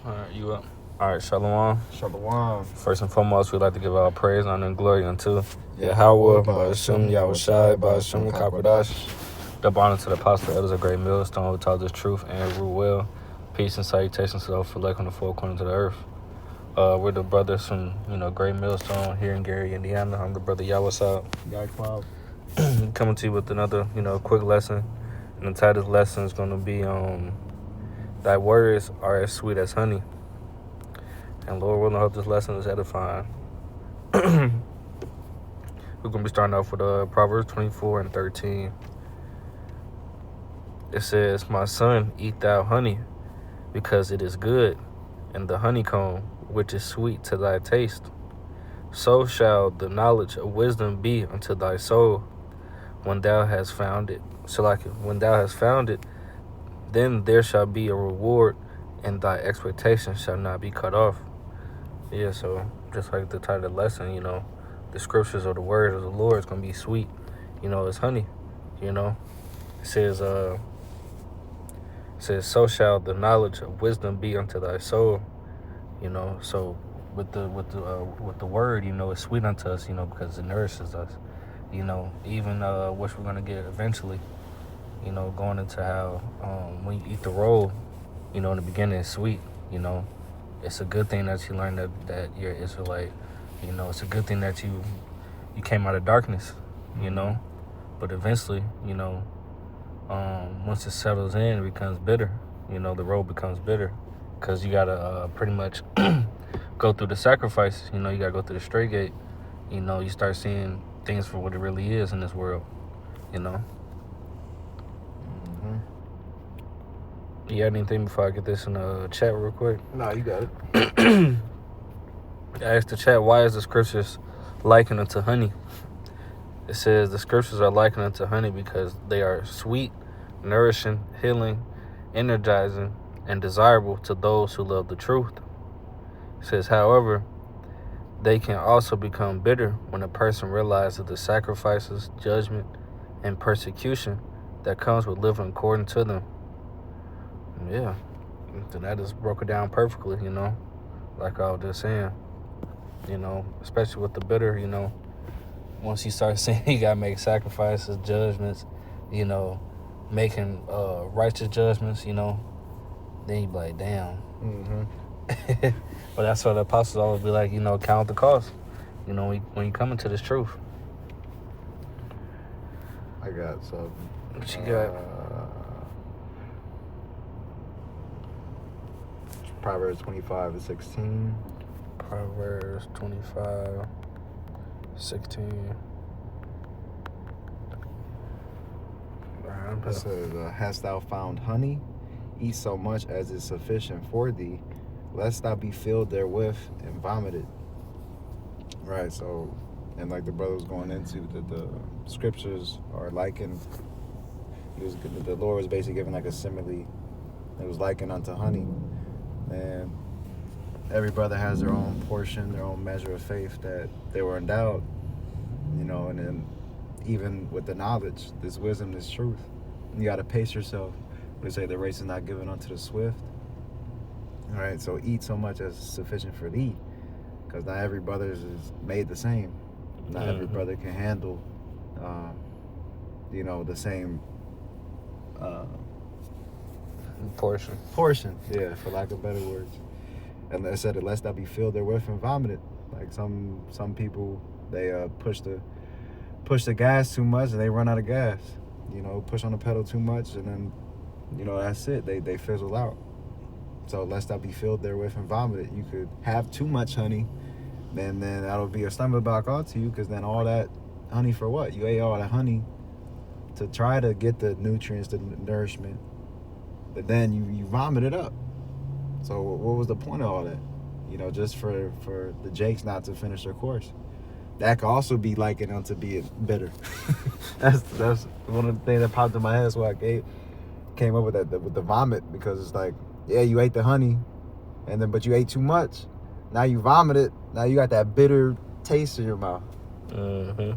Alright, you up? Alright, Shalom. Shalom. First and foremost, we'd like to give our praise, honor, and glory unto Yahweh, Ba'ashem, Yahushai, Ba'ashem, Kakwadash. Double honor to the apostle, elders of Great Millstone, who taught us truth and rule well. Peace and salutations to those who elect on the four corners of the earth. We're the brothers from, Great Millstone here in Gary, Indiana. I'm the brother Yawasab. Guy Cloud. Coming to you with another, quick lesson. And the title of the lesson is going to be, Thy words are as sweet as honey. And Lord willing, I hope this lesson is edifying. We're going to be starting off with Proverbs 24 and 13. It says, My son, eat thou honey, because it is good, and the honeycomb, which is sweet to thy taste. So shall the knowledge of wisdom be unto thy soul, when thou hast found it. When thou hast found it, then there shall be a reward, and thy expectation shall not be cut off. Yeah, so just like the title of the lesson, the scriptures or the word of the Lord is going to be sweet. It's honey, It says, so shall the knowledge of wisdom be unto thy soul, So with the word, it's sweet unto us, because it nourishes us, even which we're going to get eventually, going into how when you eat the roll, in the beginning it's sweet, It's a good thing that you learned that you're Israelite. It's a good thing that you came out of darkness, But eventually, once it settles in, it becomes bitter. The road becomes bitter because you got to pretty much go through the sacrifices. You got to go through the straight gate. You start seeing things for what it really is in this world, Mm-hmm. You got anything before I get this in the chat real quick? No, you got it. I asked the chat, why is the scriptures likened unto honey? It says the scriptures are likened unto honey because they are sweet, nourishing, healing, energizing, and desirable to those who love the truth. It says, however, they can also become bitter when a person realizes the sacrifices, judgment, and persecution that comes with living according to them. Yeah, so that just broke it down perfectly, like I was just saying, especially with the bitter, once you start saying you got to make sacrifices, judgments, making righteous judgments, then you be like, damn. Mm-hmm. But that's what the apostles always be like, count the cost, when you come into this truth. I got something. What you got? Proverbs 25 and 16. Proverbs 25, 16. It says, hast thou found honey? Eat so much as is sufficient for thee, lest thou be filled therewith and vomited. Right, so, and like the brother was going into, the scriptures are likened, the Lord was basically giving like a simile. It was likened unto honey. And every brother has their own portion, their own measure of faith that they were endowed, and then even with the knowledge, this wisdom, this truth, you got to pace yourself. They say the race is not given unto the swift. All right, so eat so much as sufficient for thee, because not every brother is made the same. Not every brother can handle, the same portion, yeah, for lack of better words. And they said, lest thou be filled therewith and vomited. Like some people, they push the gas too much and they run out of gas. Push on the pedal too much and then, that's it. They fizzle out. So lest thou be filled therewith and vomited. You could have too much honey, then that'll be a stumbling block onto you, because then all that honey for what? You ate all that honey to try to get the nutrients, the nourishment, but then you vomit it up. So what was the point of all that? Just for the Jakes not to finish their course. That could also be likened unto being bitter. that's one of the things that popped in my head. That's why I came up with that, with the vomit, because it's like, yeah, you ate the honey, but you ate too much. Now you vomited. Now you got that bitter taste in your mouth. Mm-hmm.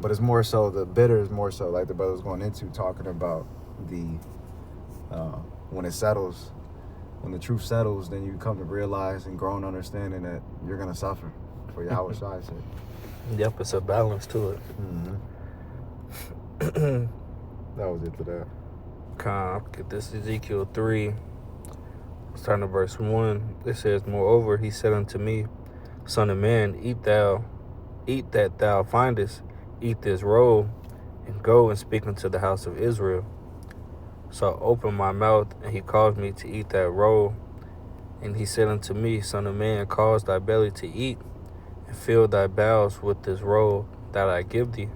But it's more so, the bitter is more so, like the brother was going into, talking about the when it settles, when the truth settles, then you come to realize and grow in understanding that you're gonna suffer for Yahweh Shai's sake. Yep, it's a balance to it. Mm-hmm. That was it for that. Get this Ezekiel 3, starting at verse 1. It says, Moreover, he said unto me, Son of man, eat that thou findest, eat this roll, and go and speak unto the house of Israel. So I opened my mouth, and he caused me to eat that roll. And he said unto me, Son of man, cause thy belly to eat, and fill thy bowels with this roll that I give thee.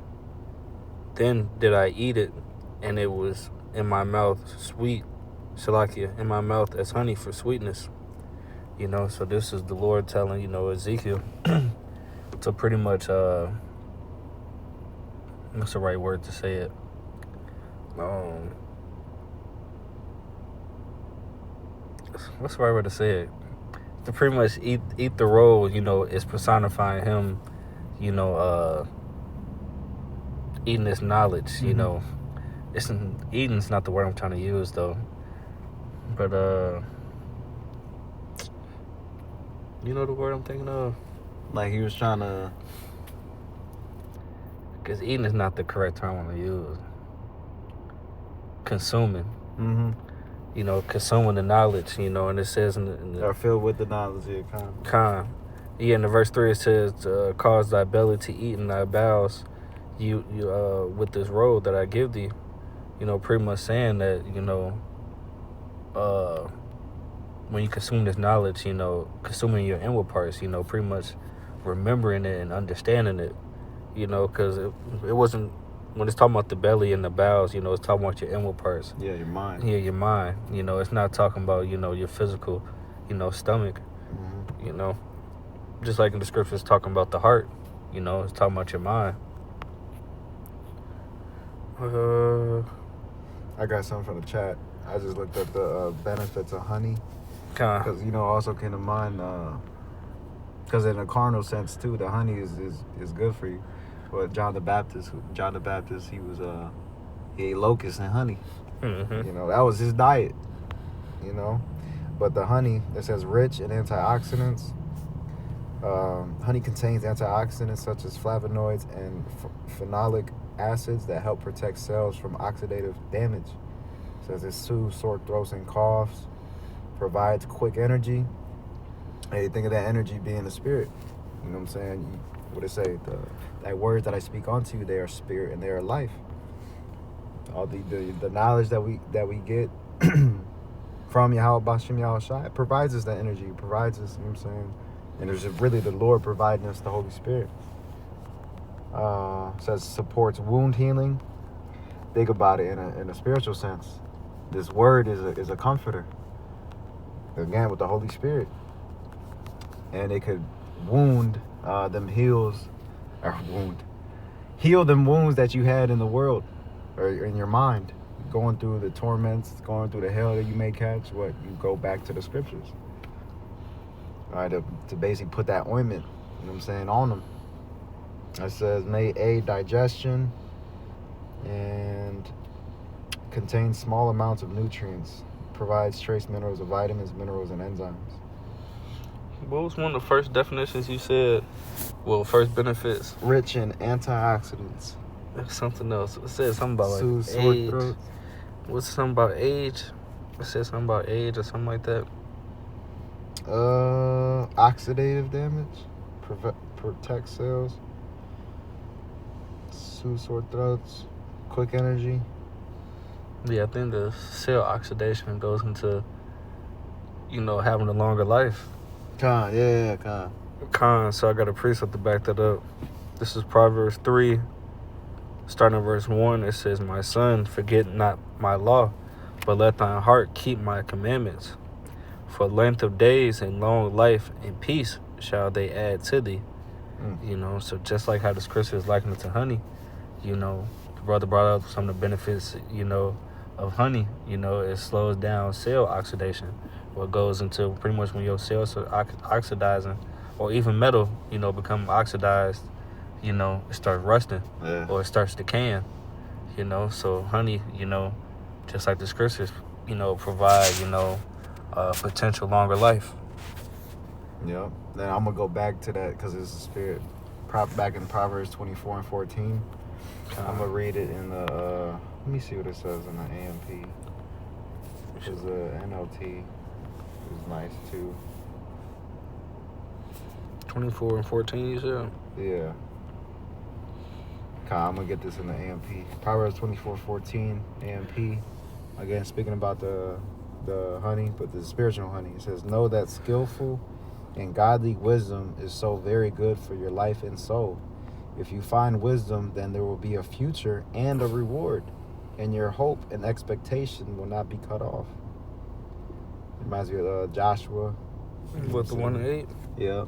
Then did I eat it, and it was in my mouth sweet, Shalakia, in my mouth as honey for sweetness. So this is the Lord telling, Ezekiel to pretty much, what's the right word to say it? What's the right word to say it? To pretty much eat the roll, is personifying him, eating this knowledge, eating's not the word I'm trying to use though. But you know the word I'm thinking of? Like he was trying to, because eating is not the correct term I want to use. Consuming. mm-hmm. Consuming the knowledge, and it says in the are filled with the knowledge of in the verse 3 it says, cause thy belly to eat and thy bowels, you with this roll that I give thee. Pretty much saying that, when you consume this knowledge, consuming your inward parts, pretty much remembering it and understanding it, because it wasn't, when it's talking about the belly and the bowels, it's talking about your inward parts. Yeah, your mind. Yeah, your mind. It's not talking about, your physical, stomach, mm-hmm. Just like in the scriptures talking about the heart, it's talking about your mind. I got something from the chat. I just looked up the benefits of honey. Because, also came to mind, because in a carnal sense, too, the honey is good for you. But John the Baptist, he ate locusts and honey. Mm-hmm. That was his diet, But the honey, it says rich in antioxidants. Honey contains antioxidants such as flavonoids and phenolic acids that help protect cells from oxidative damage. It says it soothes sore throats and coughs, provides quick energy. Hey, think of that energy being the spirit. You know what I'm saying? What it say? That words that I speak unto you, they are spirit and they are life. All the knowledge that we get from Yahweh Bashem Yahweh Shai provides us that energy, provides us, you know what I'm saying? And there's really the Lord providing us the Holy Spirit. Says supports wound healing. Think about it in a spiritual sense. This word is a comforter. Again, with the Holy Spirit. And it could heal them wounds that you had in the world or in your mind, going through the torments, going through the hell that you may catch. You go back to the scriptures, all right, to basically put that ointment, you know what I'm saying, on them. It says may aid digestion and contains small amounts of nutrients, provides trace minerals of vitamins, minerals, and enzymes. What was one of the first definitions you said? Well, first benefits. Rich in antioxidants. There's something else. It said something about soothes like sore age. throats. What's something about age? It said something about age or something like that. Oxidative damage. Protect cells. Soothe sore throats. Quick energy. Yeah, I think the cell oxidation goes into, having a longer life. Con. So I got a precept to back that up. This is Proverbs 3, starting at verse 1. It says, My son, forget not my law, but let thine heart keep my commandments. For length of days and long life and peace shall they add to thee. So just like how the scripture is likened to honey, the brother brought up some of the benefits, of honey. It slows down cell oxidation. What goes into pretty much when your cells are oxidizing, or even metal, become oxidized, it starts rusting, or it starts decaying, So honey, just like the scriptures, provide, potential longer life. Yep. Then I'm gonna go back to that because it's the spirit. Back in Proverbs 24 and 14. I'm gonna read it in the. Let me see what it says in the AMP. Because the NLT is nice too. 24 and 14, you said? Yeah. Okay, I'm gonna get this in the AMP. Proverbs 24:14 AMP. Again, speaking about the honey, but the spiritual honey. It says, "Know that skillful and godly wisdom is so very good for your life and soul. If you find wisdom, then there will be a future and a reward, and your hope and expectation will not be cut off." Reminds me of Joshua. What, the 1 and 8? Yeah.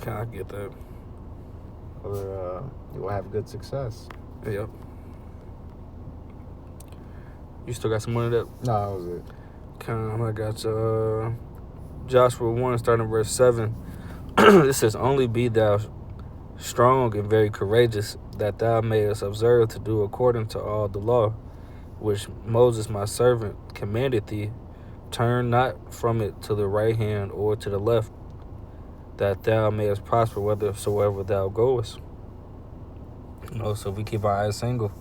Can I get that? Or you will have good success. Yep. You still got some money that? No, that was it. I got Joshua 1, starting verse 7. It says, "Only be thou strong and very courageous, that thou mayest observe to do according to all the law, which Moses my servant commanded thee. Turn not from it to the right hand or to the left, that thou mayest prosper whithersoever thou goest." So if we keep our eyes single,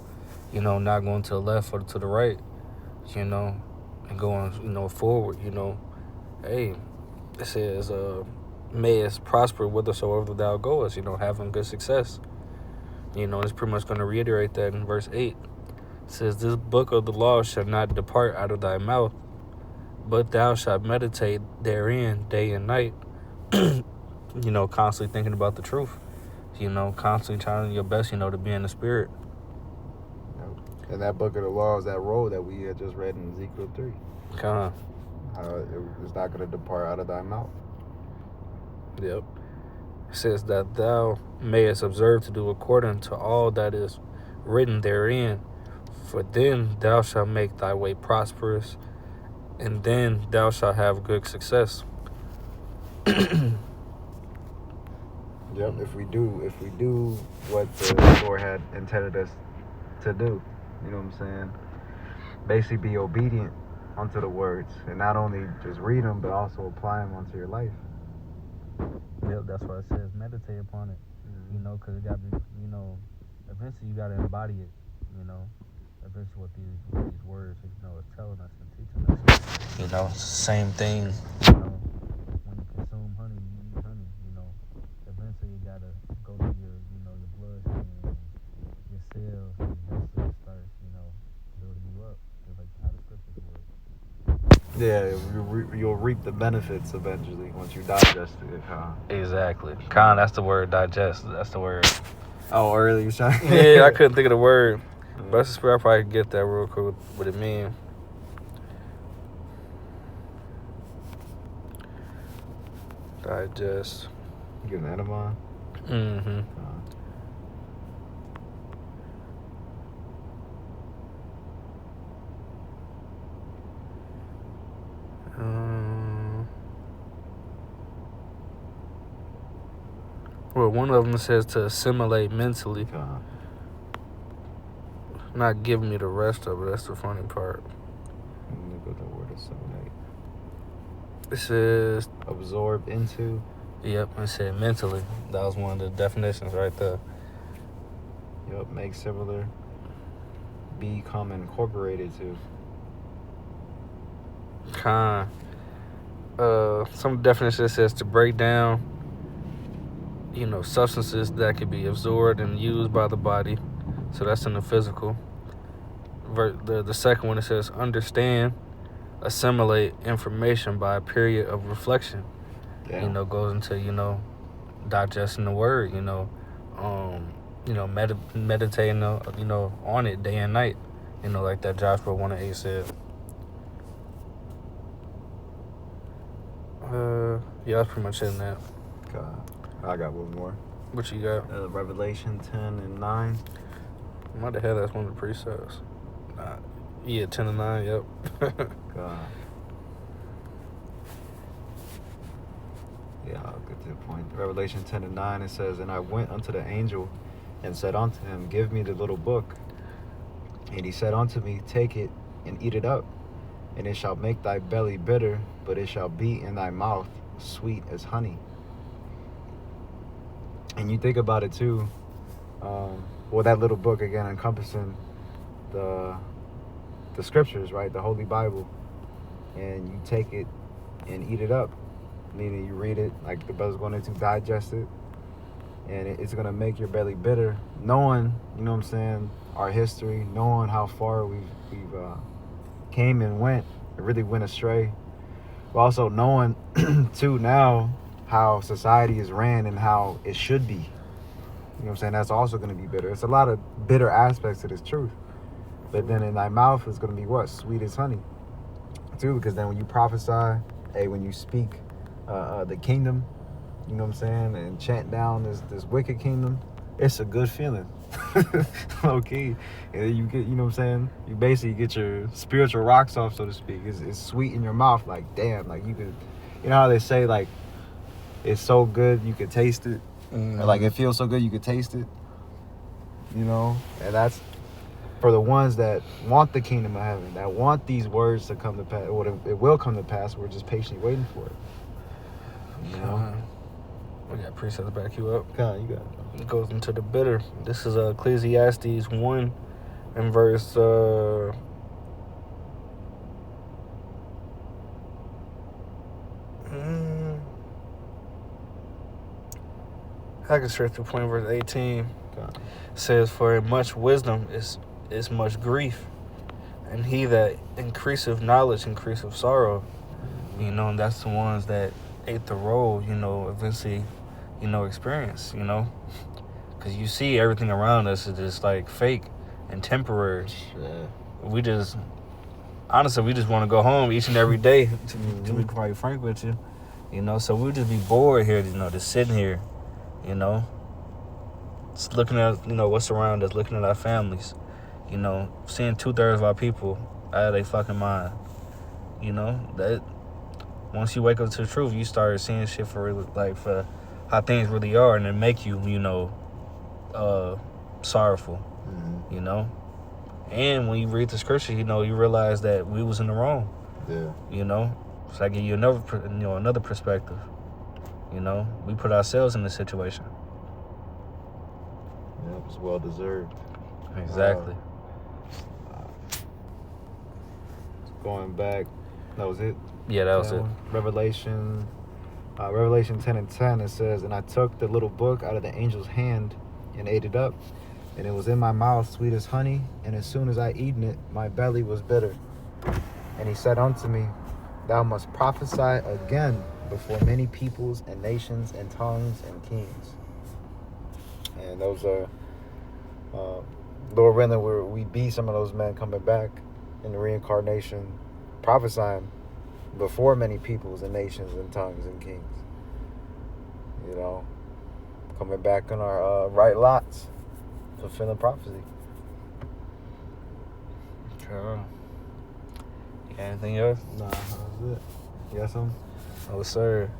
not going to the left or to the right, and going, forward, hey, it says, mayest prosper whithersoever thou goest, having good success. It's pretty much going to reiterate that in verse 8. It says, "This book of the law shall not depart out of thy mouth, but thou shalt meditate therein day and night." Constantly thinking about the truth. Constantly trying your best, to be in the spirit. And that book of the law is that road that we had just read in Ezekiel 3. It's not going to depart out of thy mouth. Yep. It says that thou mayest observe to do according to all that is written therein, for then thou shalt make thy way prosperous, and then thou shalt have good success. Yep, if we do what the Lord had intended us to do, you know what I'm saying? Basically be obedient unto the words, and not only just read them, but also apply them onto your life. Yep, that's why it says meditate upon it, because it got to be, eventually you got to embody it, eventually what these words, is telling us and teaching us. Same thing, when you consume honey, you eat honey, eventually you got to go to your, your bloodstream, your cells, and eventually it starts, building you up, just like how the scriptures work. Yeah, you'll reap the benefits eventually once you digest it. Exactly. That's the word, digest. That's the word. Oh, earlier you said. Yeah, I couldn't think of the word. But that's the spirit. I probably could get that real quick, what it means. Digest. You get an enema? Mm-hmm. Well, one of them says to assimilate mentally. Not giving me the rest of it. That's the funny part. Look at the word assimilate. It says absorb into. Yep, it said mentally. That was one of the definitions right there. Yep, make similar. Become incorporated to. Some definitions says to break down, substances that could be absorbed and used by the body. So that's in the physical. The second one, it says understand, assimilate information by a period of reflection. Yeah. Goes into, digesting the word, meditating, on it day and night, like that Joshua 1 and 8 said. Yeah, that's pretty much it in that. I got one more. What you got? Revelation 10 and 9. I might have had that's one of the precepts. Yeah, 10 and 9, yep. God. Yeah, I'll get to the point. Revelation 10 and 9, it says, "And I went unto the angel and said unto him, Give me the little book. And he said unto me, Take it and eat it up. and it shall make thy belly bitter, but it shall be in thy mouth sweet as honey. And you think about it too, well, that little book again encompassing the scriptures, right? The Holy Bible, and you take it and eat it up, meaning you read it like the brother's going to digest it, and it's going to make your belly bitter, knowing, you know what I'm saying, our history, knowing how far we've came and went, and really went astray, but also knowing too now how society is ran and how it should be. You know what I'm saying? That's also going to be bitter. It's a lot of bitter aspects to this truth. But then in thy mouth is going to be what? Sweet as honey. Too, because then when you prophesy, when you speak the kingdom, you know what I'm saying, and chant down this wicked kingdom, it's a good feeling. Low key. And you get, you know what I'm saying, you basically get your spiritual rocks off, so to speak. It's sweet in your mouth, like damn, like you could, you know how they say like it's so good you could taste it. Or like it feels so good you could taste it, you know. And that's for the ones that want the kingdom of heaven, that want these words to come to pass, or it will come to pass. We're just patiently waiting for it, you know. We got precepts to back you up. God, you got it. It goes into the bitter. This is Ecclesiastes 1 and verse I can straight to point verse 18. Says, for in much wisdom is much grief, and he that increaseth knowledge increaseth sorrow. You know, and that's the ones that ate the roll, you know, eventually, you know, experience, you know. Because you see everything around us is just like fake and temporary. Yeah. We just want to go home each and every day, to be quite frank with you. You know, so we'll just be bored here, you know, just sitting here, you know, just looking at, you know, what's around us, looking at our families, you know, seeing 2/3 of our people out of their fucking mind. You know, that once you wake up to the truth, you start seeing shit for real, like for how things really are, and it make you, you know, sorrowful, you know. And when you read the scripture, you know, you realize that we was in the wrong. Yeah. You know, so I give you another perspective. You know, we put ourselves in this situation. Yeah, it was well deserved. Exactly. Going back, that was it. Yeah, that was it. Revelation 10:10, it says, and I took the little book out of the angel's hand and ate it up, and it was in my mouth sweet as honey, and as soon as I eaten it, my belly was bitter. And he said unto me, thou must prophesy again before many peoples and nations and tongues and kings. And those are, Lord willing, we be some of those men coming back in the reincarnation, prophesying before many peoples and nations and tongues and kings. You know, coming back on our right lots, fulfilling prophecy. Sure. You got anything else? Nah, that was it. You got something? Oh, sir.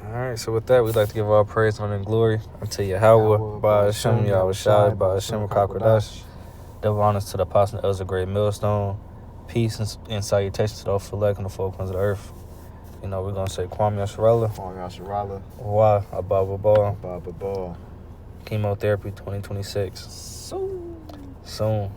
All right, so with that, we'd like to give all praise, honor, and glory unto Yahweh, by Hashem, Yahweh Shai, by Hashem, Kakwadash. Double honors to the apostle of the great millstone. Peace and salutations to those select on the four corners of the earth. You know, we're going to say Kwame Yasharala. Kwame Yasharala. Wa Ababa Ball. Ababa Ball. Chemotherapy 2026. Soon.